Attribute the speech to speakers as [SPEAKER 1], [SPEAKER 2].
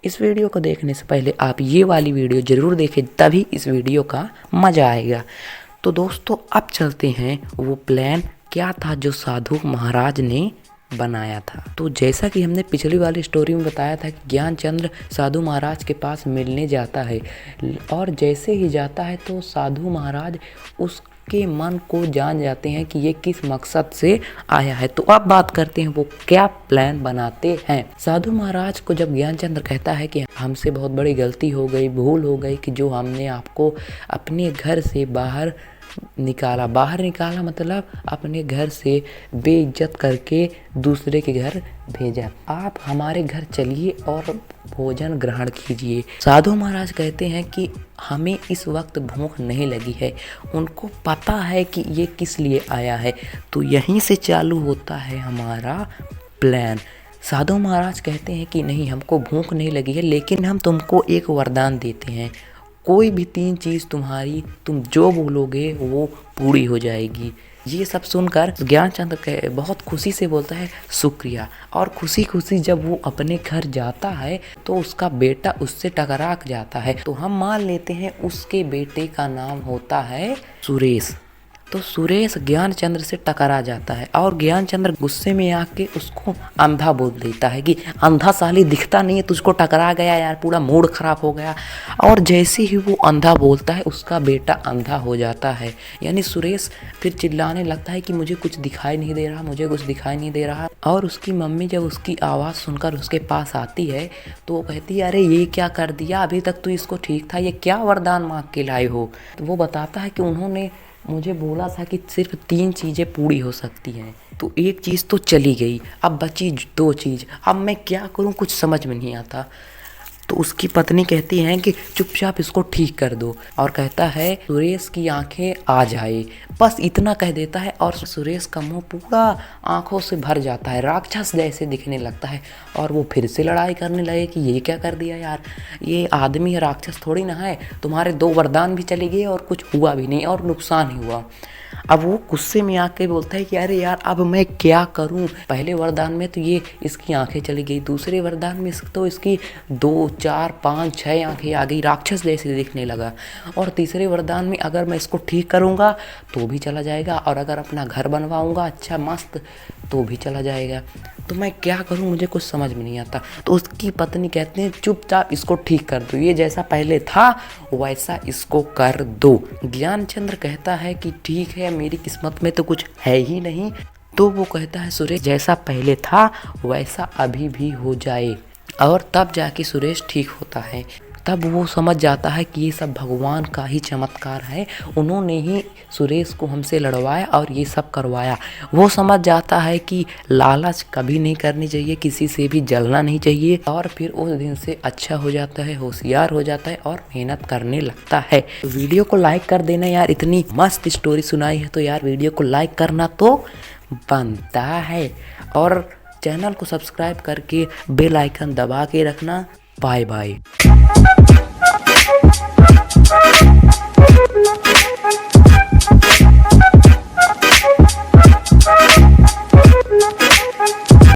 [SPEAKER 1] इस वीडियो को देखने से पहले आप ये वाली वीडियो ज़रूर देखें, तभी इस वीडियो का मज़ा आएगा। तो दोस्तों अब चलते हैं वो प्लान क्या था जो साधु महाराज ने बनाया था। तो जैसा कि हमने पिछली वाली स्टोरी में बताया था कि ज्ञानचंद्र साधु महाराज के पास मिलने जाता है और जैसे ही जाता है तो साधु महाराज उसके मन को जान जाते हैं कि ये किस मकसद से आया है। तो अब बात करते हैं वो क्या प्लान बनाते हैं। साधु महाराज को जब ज्ञानचंद्र कहता है कि हमसे बहुत बड़ी गलती हो गई, भूल हो गई कि जो हमने आपको अपने घर से बाहर निकाला मतलब अपने घर से बेइज्जत करके दूसरे के घर भेजा, आप हमारे घर चलिए और भोजन ग्रहण कीजिए। साधु महाराज कहते हैं कि हमें इस वक्त भूख नहीं लगी है, उनको पता है कि ये किस लिए आया है। तो यहीं से चालू होता है हमारा प्लान। साधु महाराज कहते हैं कि नहीं, हमको भूख नहीं लगी है, लेकिन हम तुमको एक वरदान देते हैं, कोई भी 3 चीज़ तुम्हारी, तुम जो बोलोगे वो पूरी हो जाएगी। ये सब सुनकर ज्ञानचंद्र बहुत खुशी से बोलता है शुक्रिया। और खुशी खुशी जब वो अपने घर जाता है तो उसका बेटा उससे टकरा जाता है। तो हम मान लेते हैं उसके बेटे का नाम होता है सुरेश। तो सुरेश ज्ञानचंद्र से टकरा जाता है और ज्ञानचंद्र गुस्से में आके उसको अंधा बोल देता है कि अंधा साली दिखता नहीं है, तुझको टकरा गया यार, पूरा मूड खराब हो गया। और जैसे ही वो अंधा बोलता है उसका बेटा अंधा हो जाता है। यानी सुरेश फिर चिल्लाने लगता है कि मुझे कुछ दिखाई नहीं दे रहा, मुझे कुछ दिखाई नहीं दे रहा। और उसकी मम्मी जब उसकी आवाज़ सुनकर उसके पास आती है तो वो कहती है, अरे ये क्या कर दिया, अभी तक तो इसको ठीक था, ये क्या वरदान मांग के लाए हो। तो वो बताता है कि उन्होंने मुझे बोला था कि सिर्फ 3 चीज़ें पूरी हो सकती हैं, तो एक चीज़ तो चली गई, अब बची 2 चीज़, अब मैं क्या करूं कुछ समझ में नहीं आता। तो उसकी पत्नी कहती हैं कि चुपचाप इसको ठीक कर दो और कहता है सुरेश की आंखें आ जाए, बस इतना कह देता है और सुरेश का मुंह पूरा आंखों से भर जाता है, राक्षस जैसे दिखने लगता है। और वो फिर से लड़ाई करने लगे कि ये क्या कर दिया यार, ये आदमी है, राक्षस थोड़ी ना है, तुम्हारे 2 वरदान भी चले गए और कुछ हुआ भी नहीं और नुकसान ही हुआ। अब वो गुस्से में आके बोलता है कि अरे यार अब मैं क्या करूं, पहले वरदान में तो ये इसकी आंखें चली गई, दूसरे वरदान में तो इसकी 2, 4, 5, 6 आंखें आ गई, राक्षस जैसे दिखने लगा। और तीसरे वरदान में अगर मैं इसको ठीक करूंगा तो भी चला जाएगा, और अगर अपना घर बनवाऊंगा अच्छा मस्त तो भी चला जाएगा। तो मैं क्या करूं, मुझे कुछ समझ में नहीं आता। तो उसकी पत्नी कहते हैं चुपचाप इसको ठीक कर दो, ये जैसा पहले था वैसा इसको कर दो। ज्ञानचंद्र कहता है कि ठीक है, मेरी किस्मत में तो कुछ है ही नहीं। तो वो कहता है सुरेश जैसा पहले था वैसा अभी भी हो जाए। और तब जाके सुरेश ठीक होता है। तब वो समझ जाता है कि ये सब भगवान का ही चमत्कार है, उन्होंने ही सुरेश को हमसे लड़वाया और ये सब करवाया। वो समझ जाता है कि लालच कभी नहीं करनी चाहिए, किसी से भी जलना नहीं चाहिए। और फिर उस दिन से अच्छा हो जाता है, होशियार हो जाता है और मेहनत करने लगता है। तो वीडियो को लाइक कर देना यार, इतनी मस्त स्टोरी सुनाई है तो यार वीडियो को लाइक करना तो बनता है। और चैनल को सब्सक्राइब करके बेल आइकन दबा के रखना। Bye bye.